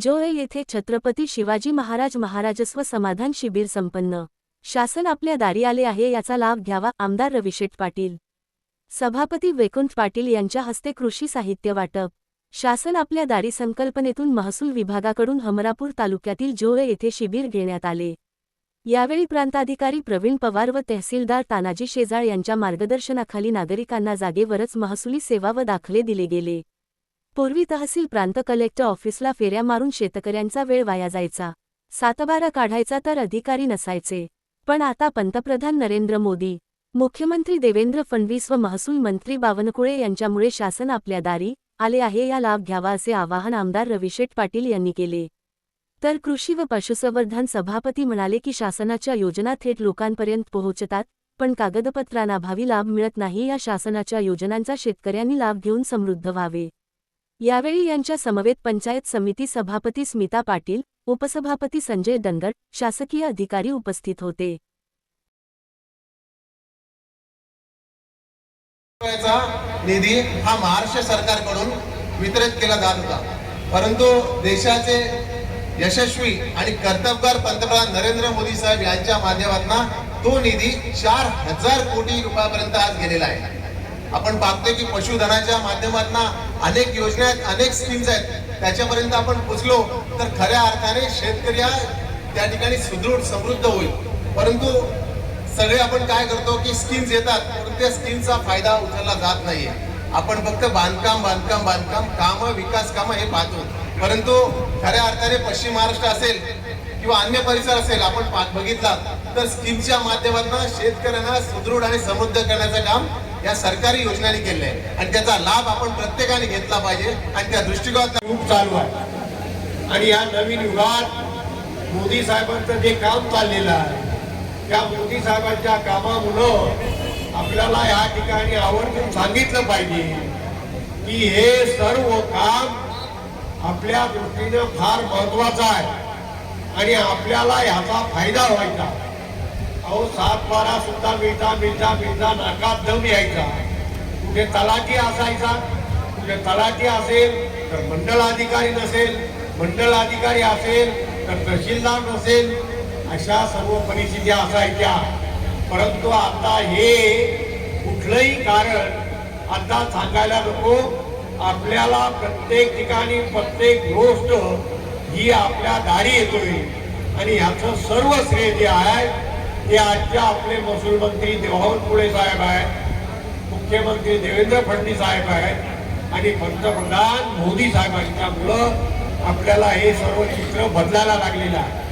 जोळे येथे छत्रपती शिवाजी महाराज महाराजस्व समाधान शिबिर संपन्न। शासन आपल्या दारी आले आहे याचा लाभ घ्यावा। आमदार रविशेठ पाटील, सभापती वैकुंठ पाटील यांच्या हस्ते कृषी साहित्य वाटप। शासन आपल्या दारी संकल्पनेतून महसूल विभागाकडून हमरापूर तालुक्यातील जोळे येथे शिबिर घेण्यात आले। यावेळी प्रांताधिकारी प्रवीण पवार व तहसीलदार तानाजी शेजाळ यांच्या मार्गदर्शनाखाली नागरिकांना जागेवरच महसुली सेवा व दाखले दिले गेले। पूर्वी तहसील प्रांत कलेक्टर ऑफिसला फेऱ्या मारून शेतकऱ्यांचा वेळ वाया जायचा, सातबारा काढायचा तर अधिकारी नसायचे। पण आता पंतप्रधान नरेंद्र मोदी, मुख्यमंत्री देवेंद्र फडणवीस व महसूल मंत्री बावनकुळे यांच्यामुळे शासन आपल्या दारी आले आहे या लाभ घ्यावा असे आवाहन आमदार रविशेठ पाटील यांनी केले। तर कृषी व पशुसंवर्धन सभापती म्हणाले की शासनाच्या योजना थेट लोकांपर्यंत पोहोचतात, पण कागदपत्रांअभावी लाभ मिळत नाही। या शासनाच्या योजनांचा शेतकऱ्यांनी लाभ घेऊन समृद्ध व्हावे। यावेळी यांच्या समवेत पंचायत समिती सभापती स्मिता पाटील, उपसभापती संजय दंगड, शासकीय अधिकारी उपस्थित होते। निधी हा महाराष्ट्र सरकारकडून वितरित केला जात होता, परंतु देशाचे यशस्वी आणि कर्तबगार पंतप्रधान नरेंद्र मोदी साहेब यांच्या माध्यमातून तो निधी 4000 कोटी रुपयापर्यंत आज गेलेला आहे। आपण पाहतोय की पशुधनाच्या माध्यमातून अनेक योजना आहेत, अनेक स्कीम्स आहेत, त्याच्यापर्यंत आपण पोहोचलो तर खऱ्या अर्थाने शेतकरी त्या ठिकाणी सुदृढ समृद्ध होईल। परंतु सगळे आपण काय करतो की स्कीम्स येतात, परंतु त्या स्कीमचा फायदा उचलला जात नाहीये। आपण फक्त बांधकाम बांधकाम बांधकाम काम विकास काम हे पाहतो, परंतु खऱ्या अर्थाने पश्चिम महाराष्ट्र असेल किंवा अन्य परिसर असेल आपण बघितला तर स्कीमच्या माध्यमातून शेतकऱ्यांना सुदृढ आणि समृद्ध करण्याचं काम या सरकारी योजनांनी केले आहे आणि त्याचा लाभ आपण प्रत्येकाने घेतला पाहिजे आणि त्या दृष्टिकोनातून खूप चालू आहे। आणि या नवीन युगात मोदी साहेबांचं जे काम चाललेलं आहे त्या मोदी साहेबांच्या कामामुळे आपल्याला या ठिकाणी आवर्जून सांगितलं पाहिजे की हे सर्व काम आपल्या दृष्टीने फार महत्वाचं आहे आणि आपल्याला याचा फायदा व्हायचा। अहो 7-12 सुद्धा मिळता नाकात दम यायचा। कुठे तलाठी असायचा, कुठे तलाठी असेल तर मंडल अधिकारी नसेल, मंडल अधिकारी असेल तर तहसीलदार नसेल, अशा सर्व परिस्थिती असायच्या। परंतु आता हे कुठलंही कारण आता सांगायला नको, आपल्याला प्रत्येक ठिकाणी प्रत्येक गोष्ट ही आपल्या दारी येतोय आणि याचं सर्व श्रेय जे आहे ते आजच्या आपले महसूल मंत्री बावनकुळे साहेब आहेत, मुख्यमंत्री देवेंद्र फडणवीस साहेब आहेत आणि पंतप्रधान मोदी साहेबांच्यामुळं आपल्याला हे सर्व चित्र बदलायला लागलेलं आहे।